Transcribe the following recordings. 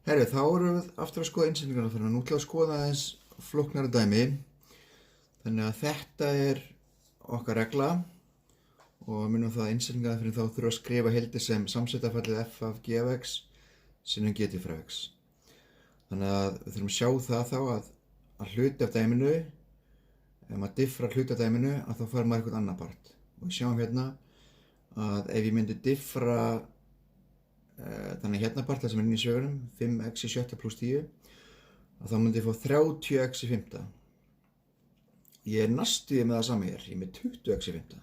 Herri, þá erum við aftur að skoða innsetningarna fyrir að nú til að skoða aðeins flóknara dæmi. Þannig að þetta er okkar regla og minnum það að innsetningarna fyrir þá þurfa að skrifa heildi sem samsettafallið f af g af x sinnum g til frá x. Þannig að við þurfum að sjá það þá að hluti af dæminu, ef maður diffrar hluti af dæminu, að þá fær maður eitthvað annar part. Og við sjáum hérna að ef ég myndi diffra þannig hérna part sem er inn í sögunum 5x í sjötta pluss 10 að þá myndi ég fá 30x í fymta. Ég er næstuði með það sama hér, ég er með 20x í fymta.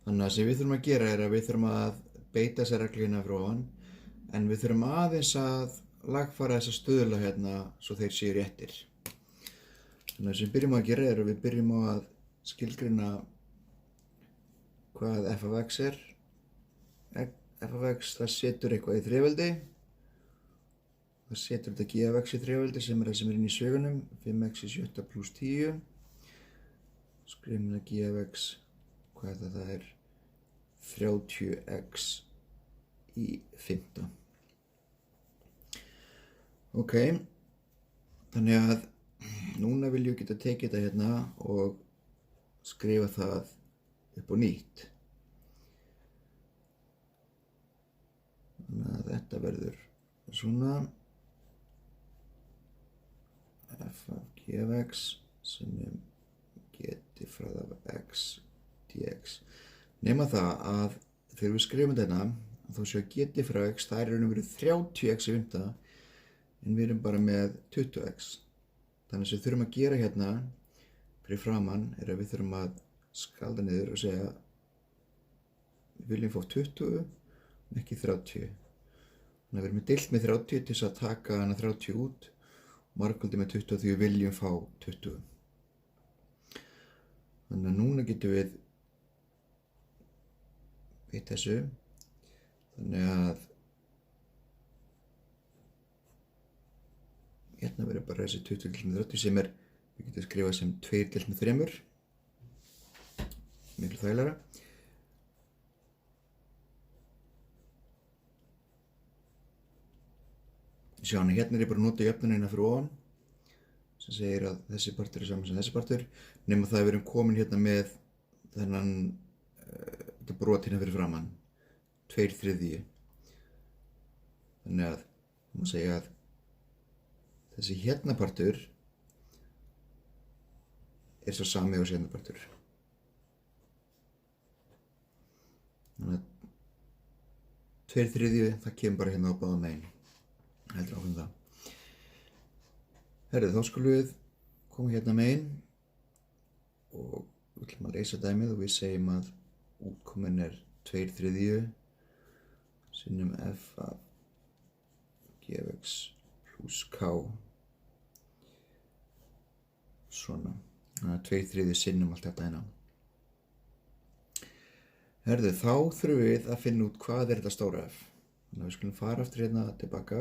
Þannig að sem við þurfum að gera er að við þurfum að beita þessa reglu hérna frá ofan, en við þurfum aðeins að lagfæra þessa stöðla hérna svo þeir séu réttir. Þannig að sem við byrjum að gera er að við byrjum á að skilgreina hvað f af x er. F af x, það setur eitthvað í þrefaldi. Það setur þetta g af x í þrefaldi sem er það sem er inn í sögunum. 5x í sjötta pluss 10. Skrifum það g af x, hvað er það? Það er 30x í fymta. Ok, þannig að núna vil ég geta tekið þetta hérna og skrifa það upp á nýtt. Þannig að þetta verður svona f af g af x sinnum g diffrað af x dx. Nema það að þegar við skrifum þetta þá séu að g diffrað af x það er raun og veru 30x í fymta en við erum bara með 20x. Þannig að sem við þurfum að gera hérna fyrir framann er að við þurfum að skalda niður og segja við viljum fá 20 en ekki 30. Þannig að við erum deilt með 30 til þess að taka hana 30 út og margfaldið með 20 því við viljum fá 20. Þannig að núna getum við veit þessu. Þannig að hérna verður bara þessi 20 deilt með 30 sem er, við getum skrifað sem 2 deilt með 3. Miklu þægilegra. Sjá hana, hérna er ég bara að nota jöfnunina fyrir ofan sem segir að þessi partur er saman sem þessi partur nema það að við erum komin hérna með þennan þetta brot hérna fyrir framann 2/3. Þannig að það má segja að þessi hérna partur er svo sami og þessi hérna partur. Þannig að 2/3 það kemur bara hérna á báðum megin. Heldur áfram það. Herðu, þá skulum við koma hérna megin og við ætlum að leysa dæmið og við segjum að útkomin er 2/3 sinnum f af g af x pluss k. Svona. Þannig að 2/3 sinnum allt þetta hérna. Herðu, þá þurfum við að finna út hvað er þetta stóra f. Þannig að við skulum fara aftur hérna tilbaka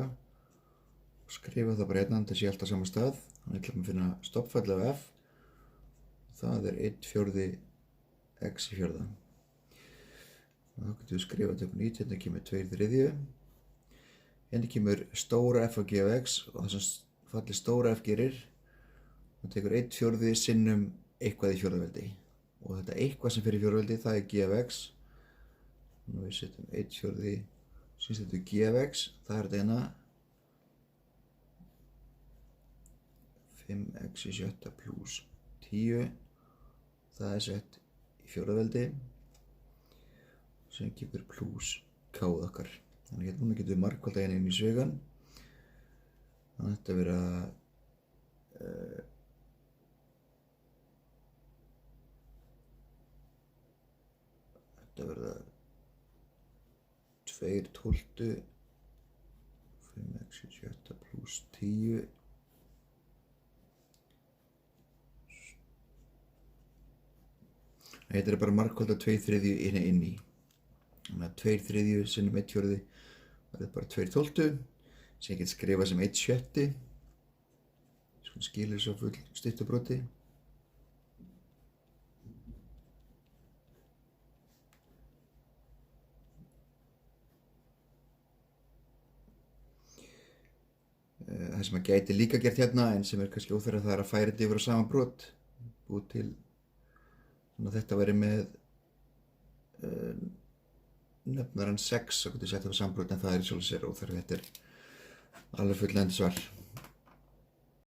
og skrifa það bara hérna, þetta sé alltaf sama stað. Þannig ætlum að finna stoppfallið af f. Það er 1/4 x í fjórða. Og þá getum við skrifað þetta upp á nýtt, hérna kemur 2/3. Hérna kemur stóra f af g af x og það sem fallið stóra f gerir, það tekur 1/4 sinnum eitthvað í fjórðaveldi. Og þetta eitthvað sem fyrir fjórðaveldi, það er g af x. Nú við setjum 1/4, svo setjum við g af x, það er þetta hérna 5x í sjötta pluss 10, það er sett í fjórðaveldi sem kemur pluss k-ð okkar. Þannig að núna getum við margfalda hérna inn í svegan. Þannig að þetta vera þetta verða 2/12 5x í sjötta pluss 10 Þetta er bara margfalda 2/3 inn í. Þannig að 2/3 sinnum 1/4 verður bara 2/12 sem ég get skrifað sem 1/6. Svo skilir svo full styttubroti. það sem að gæti líka gert hérna en sem kannski óþarfi það að færa þetta yfir á sama brot. Búið til, þannig að þetta væri með nefnarann 6 og getur sett það á sama brot en það í sjálfu sér óþarfi. Þetta alveg fullnægjandi svar.